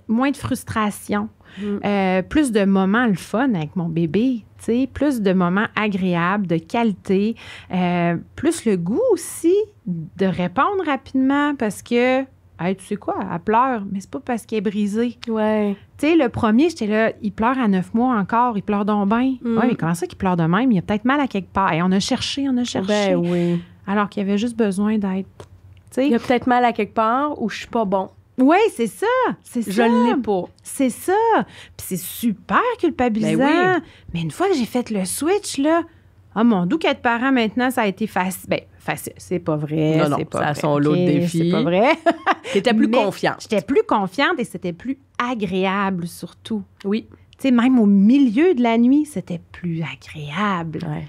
Moins de frustration. Plus de moments le fun avec mon bébé. T'sais, plus de moments agréables, de qualité. Plus le goût aussi de répondre rapidement parce que... Hey, tu sais quoi, elle pleure, mais c'est pas parce qu'elle est brisée. Ouais. Tu sais, le premier, j'étais là, il pleure à 9 mois encore, il pleure donc bien. Oui, mais comment ça qu'il pleure de même? Il a peut-être mal à quelque part. Et on a cherché. Ben oui. Alors qu'il avait juste besoin d'être. T'sais. Il a peut-être mal à quelque part ou je suis pas bon. Oui, c'est ça. Je l'ai pas. C'est ça. Puis c'est super culpabilisant. Ben oui. Mais une fois que j'ai fait le switch, là, oh mon Dieu, qu'être parent maintenant, ça a été facile. Bien, facile, c'est pas vrai. Non, c'est pas ça a vrai. son lot de défis. C'est pas vrai. T'étais plus confiante. J'étais plus confiante et c'était plus agréable surtout. Oui. Tu sais, même au milieu de la nuit, c'était plus agréable. Ouais.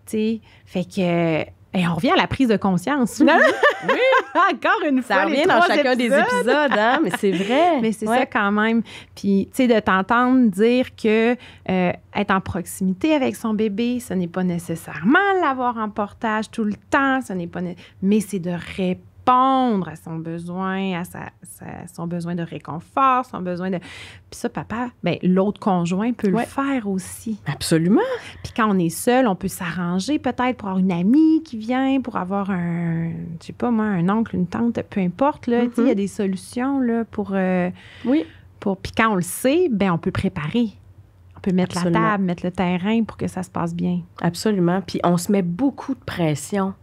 Tu sais, fait que... Et on revient à la prise de conscience. Oui. Encore une fois. Ça revient dans chacun des épisodes, hein? Mais c'est vrai. Mais c'est ça quand même. Puis, tu sais, de t'entendre dire que être en proximité avec son bébé, ce n'est pas nécessairement l'avoir en portage tout le temps, mais c'est de répondre à son besoin, à son besoin de réconfort, son besoin de... Puis ça, papa, bien, l'autre conjoint peut le faire aussi. Absolument. Puis quand on est seul, on peut s'arranger peut-être pour avoir une amie qui vient, pour avoir je sais pas moi, un oncle, une tante, peu importe, là. Tu sais, il y a des solutions, là, pour... Puis quand on le sait, bien, on peut préparer. On peut mettre la table, mettre le terrain pour que ça se passe bien. Absolument. Puis on se met beaucoup de pression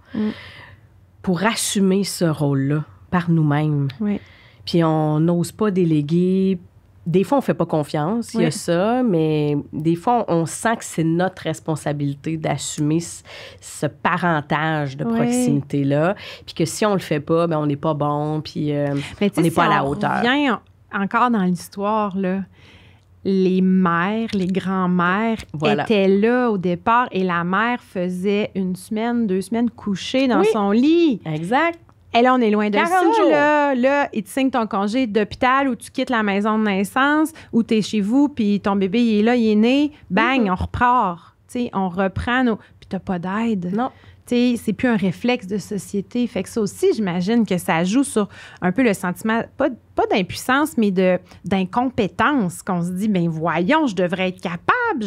pour assumer ce rôle-là par nous-mêmes. Oui. Puis on n'ose pas déléguer. Des fois, on ne fait pas confiance, il y a ça, mais des fois, on sent que c'est notre responsabilité d'assumer ce parentage de proximité-là. Puis que si on ne le fait pas, bien, on n'est pas bon, puis on n'est pas à la hauteur. On revient encore dans l'histoire, là. Les mères, les grands-mères étaient là au départ et la mère faisait 1 semaine, 2 semaines couchée dans son lit. Exact. Et là, on est loin de 40 ça. jours. Là, ils te signent ton congé d'hôpital ou tu quittes la maison de naissance ou tu es chez vous puis ton bébé, il est là, il est né. Bang, on repart. T'sais, on reprend nos... Puis t'as pas d'aide. Non. T'sais, c'est plus un réflexe de société. Fait que ça aussi, j'imagine que ça joue sur un peu le sentiment, pas d'impuissance, mais d'incompétence, qu'on se dit, bien voyons, je devrais être capable,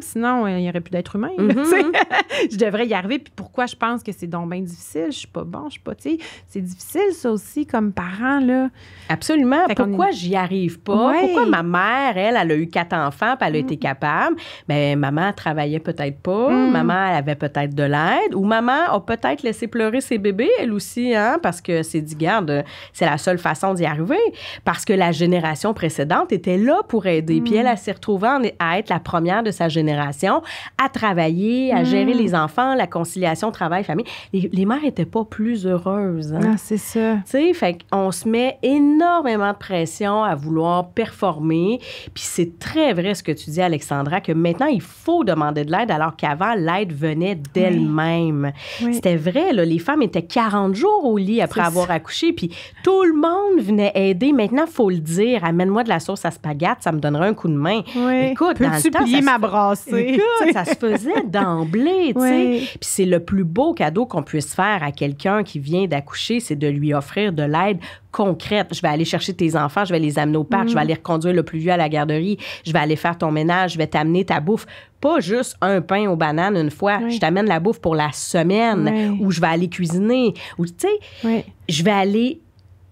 sinon il n'y aurait plus d'être humain. Je devrais y arriver, puis pourquoi je pense que c'est donc bien difficile, je suis pas bon, je suis pas, tu sais, c'est difficile ça aussi comme parent, là. Absolument. Pourquoi j'y arrive pas? Ouais. Pourquoi ma mère, elle a eu 4 enfants, puis elle a été capable? Bien, maman travaillait peut-être pas, maman, elle avait peut-être de l'aide, ou maman a peut-être laissé pleurer ses bébés, elle aussi, hein, parce que c'est dit, garde, c'est la seule façon d'y arriver, parce que la génération précédente était là pour aider, puis elle s'est retrouvée à être la première de sa génération, à travailler, à gérer les enfants, la conciliation travail-famille. Les mères n'étaient pas plus heureuses. Hein? Ah, c'est ça. Tu sais, fait qu'on se met énormément de pression à vouloir performer, puis c'est très vrai ce que tu dis, Alexandra, que maintenant, il faut demander de l'aide, alors qu'avant, l'aide venait d'elle-même. Oui. C'était vrai, là, les femmes étaient 40 jours au lit après avoir accouché, puis tout le monde venait aider. Maintenant, il faut le dire, amène-moi de la sauce à spaghette, ça me donnerait un coup de main. Oui. Écoute, peu Peux-tu plier ma brassée? Écoute, ça se faisait d'emblée, tu sais. Ouais. Puis c'est le plus beau cadeau qu'on puisse faire à quelqu'un qui vient d'accoucher, c'est de lui offrir de l'aide concrète. Je vais aller chercher tes enfants, je vais les amener au parc, je vais aller reconduire le plus vieux à la garderie, je vais aller faire ton ménage, je vais t'amener ta bouffe. Pas juste un pain aux bananes une fois. Oui. Je t'amène la bouffe pour la semaine, Oui. ou je vais aller cuisiner, ou tu sais, Oui. je vais aller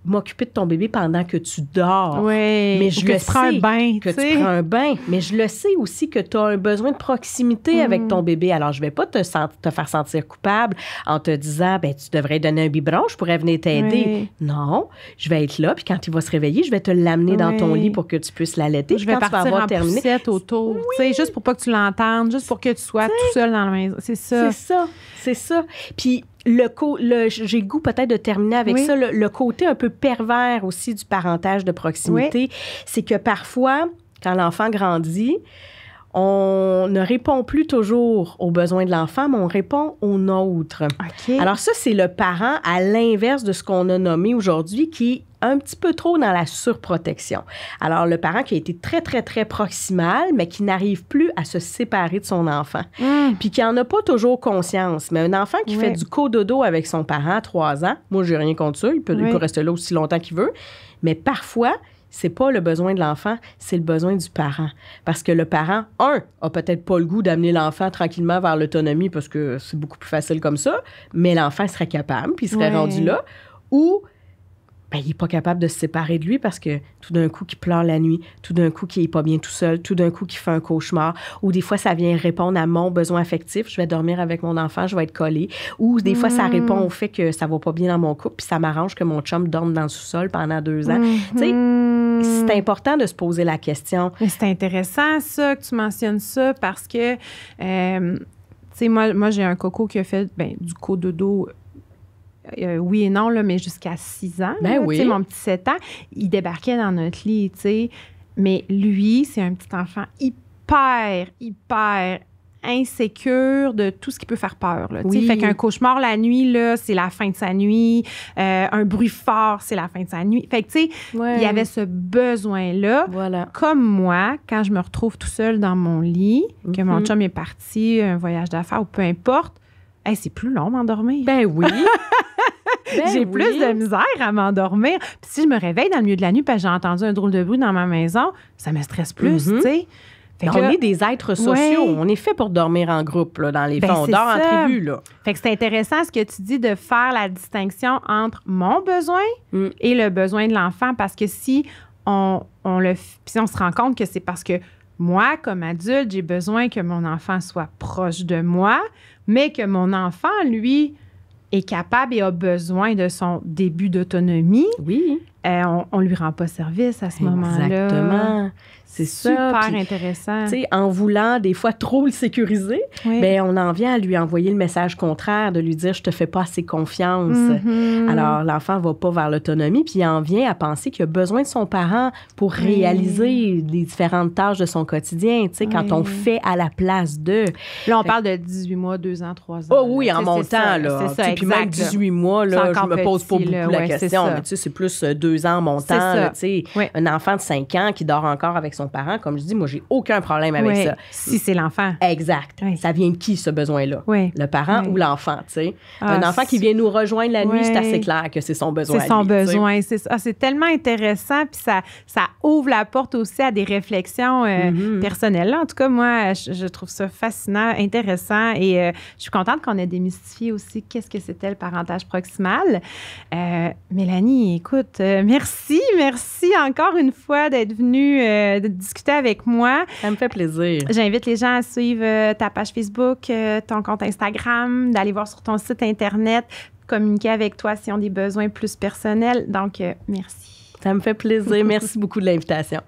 m'occuper de ton bébé pendant que tu dors. Oui. Mais je que le tu prends un sais bain, que tu sais. tu prends un bain. Mais je le sais aussi que tu as un besoin de proximité avec ton bébé. Alors, je vais pas te faire sentir coupable en te disant, ben tu devrais donner un biberon, je pourrais venir t'aider. Oui. Non, je vais être là, puis quand il va se réveiller, je vais te l'amener dans ton Oui. lit pour que tu puisses l'allaiter. Je Puis vais quand tu vas partir avoir en terminé, poussette autour, tu sais, juste pour pas que tu l'entendes, juste pour que tu sois tout seul dans la maison. C'est ça. C'est ça. Puis j'ai le goût peut-être de terminer avec Oui. ça, le côté un peu pervers aussi du parentage de proximité, c'est que parfois, quand l'enfant grandit, on ne répond plus toujours aux besoins de l'enfant, mais on répond aux nôtres. OK. Alors ça, c'est le parent à l'inverse de ce qu'on a nommé aujourd'hui, qui est un petit peu trop dans la surprotection. Alors, le parent qui a été très, très, très proximal, mais qui n'arrive plus à se séparer de son enfant, puis qui n'en a pas toujours conscience. Mais un enfant qui fait du cododo avec son parent à 3 ans, moi, j'ai rien contre ça, il peut rester là aussi longtemps qu'il veut, mais parfois, c'est pas le besoin de l'enfant, c'est le besoin du parent. Parce que le parent, a peut-être pas le goût d'amener l'enfant tranquillement vers l'autonomie parce que c'est beaucoup plus facile comme ça, mais l'enfant serait capable, puis il serait rendu là. Ou ben, il n'est pas capable de se séparer de lui parce que tout d'un coup, qu'il pleure la nuit, tout d'un coup, qu'il n'est pas bien tout seul, tout d'un coup, qu'il fait un cauchemar, ou des fois, ça vient répondre à mon besoin affectif. Je vais dormir avec mon enfant, je vais être collée. Ou des fois, ça répond au fait que ça va pas bien dans mon couple, puis ça m'arrange que mon chum dorme dans le sous-sol pendant 2 ans. Tu sais, c'est important de se poser la question. Mais c'est intéressant, ça, que tu mentionnes ça, parce que, tu sais, moi, j'ai un coco qui a fait du cododo. Oui et non, là, mais jusqu'à 6 ans. Ben là, oui. Tu sais, mon petit 7 ans, il débarquait dans notre lit, tu sais. Mais lui, c'est un petit enfant hyper insécure de tout ce qui peut faire peur. Là, oui. Fait qu'un cauchemar la nuit, là, c'est la fin de sa nuit. Un bruit fort, c'est la fin de sa nuit. Fait que, tu sais, il y avait ce besoin-là. Voilà. Comme moi, quand je me retrouve tout seul dans mon lit, que mon chum est parti, un voyage d'affaires ou peu importe, c'est plus long m'endormir. Ben oui. J'ai plus de misère à m'endormir. Puis si je me réveille dans le milieu de la nuit parce que j'ai entendu un drôle de bruit dans ma maison, ça me stresse plus, tu sais. On est des êtres sociaux. On est fait pour dormir en groupe, là, dans les fonds. On dort en tribu, là. Fait que c'est intéressant ce que tu dis de faire la distinction entre mon besoin et le besoin de l'enfant, parce que si on se rend compte que c'est parce que moi, comme adulte, j'ai besoin que mon enfant soit proche de moi, mais que mon enfant, lui, est capable et a besoin de son début d'autonomie. Oui. On lui rend pas service à ce moment-là. Exactement. C'est super ça. intéressant. Tu sais, en voulant des fois trop le sécuriser, ben on en vient à lui envoyer le message contraire, de lui dire « je te fais pas assez confiance ». Alors, l'enfant va pas vers l'autonomie, puis il en vient à penser qu'il a besoin de son parent pour réaliser les différentes tâches de son quotidien, tu sais, quand on fait à la place d'eux. Là, on parle de 18 mois, 2 ans, 3 ans. Oh oui, en montant, là. C'est ça, puis même 18 mois, là, je me pose pas beaucoup la question, mais tu sais, c'est plus 2 ans en montant, là, tu sais. Un enfant de 5 ans qui dort encore avec son parent, comme je dis, moi, j'ai aucun problème avec ça. Si c'est l'enfant. Exact. Ça vient de qui, ce besoin-là? Le parent ou l'enfant, tu sais? Un enfant qui vient nous rejoindre la nuit, c'est assez clair que c'est son besoin. C'est son besoin, c'est ça. C'est tellement intéressant, puis ça ouvre la porte aussi à des réflexions personnelles. Là, en tout cas, moi, je trouve ça fascinant, intéressant, et je suis contente qu'on ait démystifié aussi qu'est-ce que c'était le parentage proximal. Mélanie, écoute, merci encore une fois d'être venue de discuter avec moi. Ça me fait plaisir. J'invite les gens à suivre ta page Facebook, ton compte Instagram, d'aller voir sur ton site Internet, communiquer avec toi s'ils ont des besoins plus personnels. Donc, merci. Ça me fait plaisir. Merci beaucoup de l'invitation.